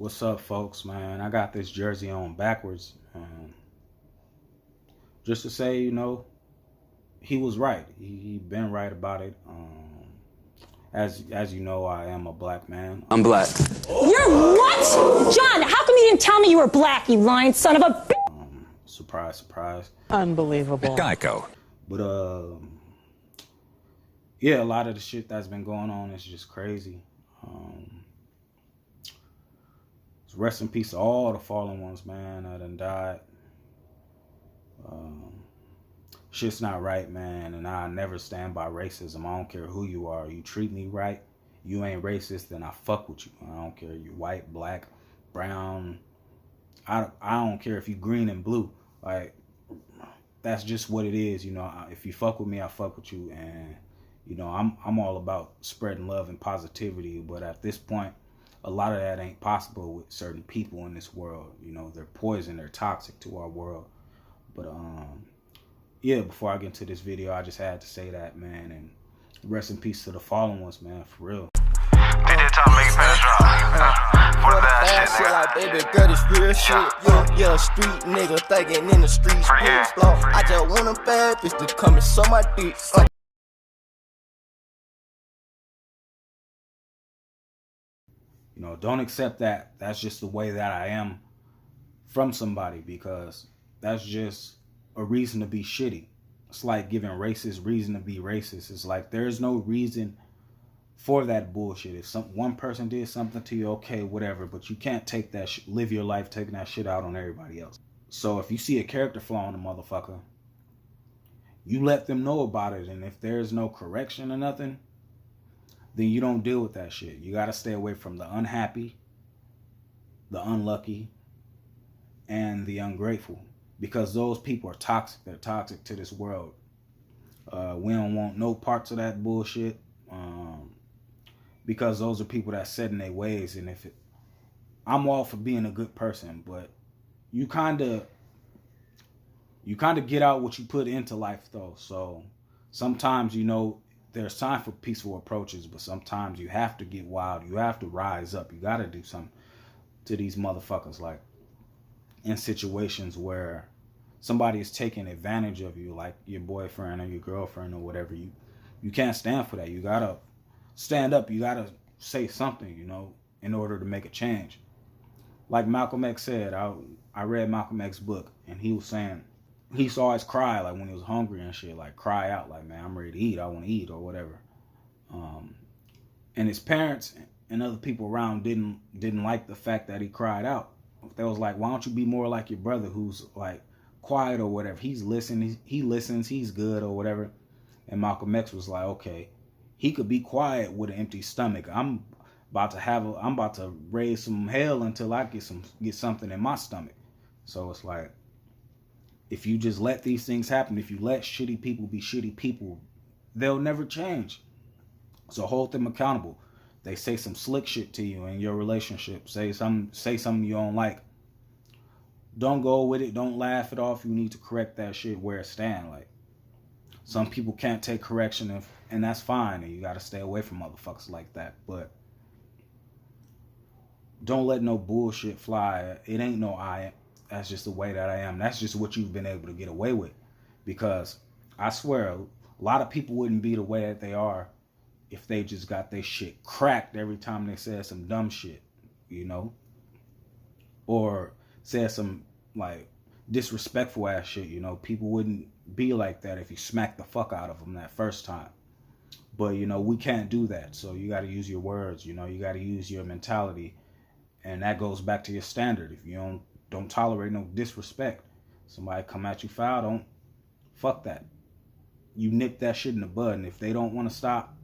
What's up, folks, man? I got this jersey on backwards. Just to say, he was right. He been right about it. As you know, I am a black man. I'm black. You're what? John, how come you didn't tell me you were black, you lying son of a... Surprise, surprise. Unbelievable. Geico. But, yeah, a lot of the shit that's been going on is just crazy. Rest in peace to all the fallen ones, man, that done died. Shit's not right, man, and I never stand by racism. I don't care who you are. You treat me right, you ain't racist, then I fuck with you. I don't care you white, black, brown. I don't care if you green and blue. Like, that's just what it is, If you fuck with me, I fuck with you, and I'm all about spreading love and positivity. But at this point, a lot of that ain't possible with certain people in this world. They're poison, they're toxic to our world. But yeah, before I get into this video, I just had to say that, man, and rest in peace to the fallen ones, man, for real. They did tell me finish for that shit, like baby girl, this real shit. Yeah, street nigga thinking in the streets. I just want a bad bitch to come and suck my dick. Don't accept that. That's just the way that I am from somebody, because that's just a reason to be shitty. It's like giving racists reason to be racist. It's like there's no reason for that bullshit. If one person did something to you, okay, whatever, but you can't take that live your life taking that shit out on everybody else. So if you see a character flaw in a motherfucker, you let them know about it, and if there's no correction or nothing, then you don't deal with that shit. You got to stay away from the unhappy, the unlucky, and the ungrateful, because those people are toxic. They're toxic to this world. We don't want no parts of that bullshit, because those are people that set in their ways. And I'm all for being a good person, but you kind of get out what you put into life, though. So sometimes, there's time for peaceful approaches, but sometimes you have to get wild. You have to rise up. You got to do something to these motherfuckers. Like in situations where somebody is taking advantage of you, like your boyfriend or your girlfriend or whatever, you can't stand for that. You got to stand up. You got to say something, in order to make a change. Like Malcolm X said, I read Malcolm X's book, and he was saying, he used to always cry, like when he was hungry and shit, like cry out, like, man, I'm ready to eat, I want to eat, or whatever. And his parents and other people around didn't like the fact that he cried out. They was like, why don't you be more like your brother, who's like quiet or whatever? He listens, he's good or whatever. And Malcolm X was like, okay, he could be quiet with an empty stomach. I'm about to raise some hell until I get something in my stomach. So it's like, if you just let these things happen, if you let shitty people be shitty people, they'll never change. So hold them accountable. They say some slick shit to you in your relationship. Say something you don't like. Don't go with it. Don't laugh it off. You need to correct that shit where it stands. Like, some people can't take correction, and that's fine. And you got to stay away from motherfuckers like that. But don't let no bullshit fly. It ain't no that's just the way that I am. That's just what you've been able to get away with. Because I swear, a lot of people wouldn't be the way that they are if they just got their shit cracked every time they said some dumb shit, or said some like disrespectful ass shit. People wouldn't be like that if you smacked the fuck out of them that first time. But we can't do that. So you got to use your words. You got to use your mentality, and that goes back to your standard. If you don't tolerate no disrespect, somebody come at you foul, fuck that. You nip that shit in the bud, and if they don't want to stop,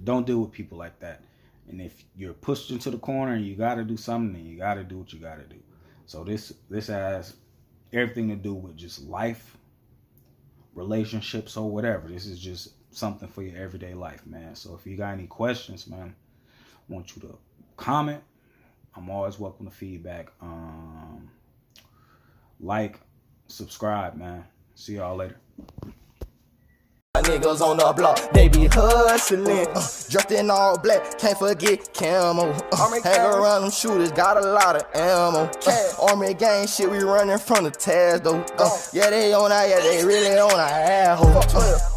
don't deal with people like that. And if you're pushed into the corner and you got to do something, then you got to do what you got to do. So this has everything to do with just life, relationships, or whatever. This is just something for your everyday life, man. So if you got any questions, man, I want you to comment. I'm always welcome to feedback. Like, subscribe, man. See y'all later. niggas on the block, they be hustling. Dressed in all black, can't forget camo. Hang around them shooters, got a lot of ammo. Army gang shit, we running from the Taz though. Yeah, they on our, yeah, they really on our asshole.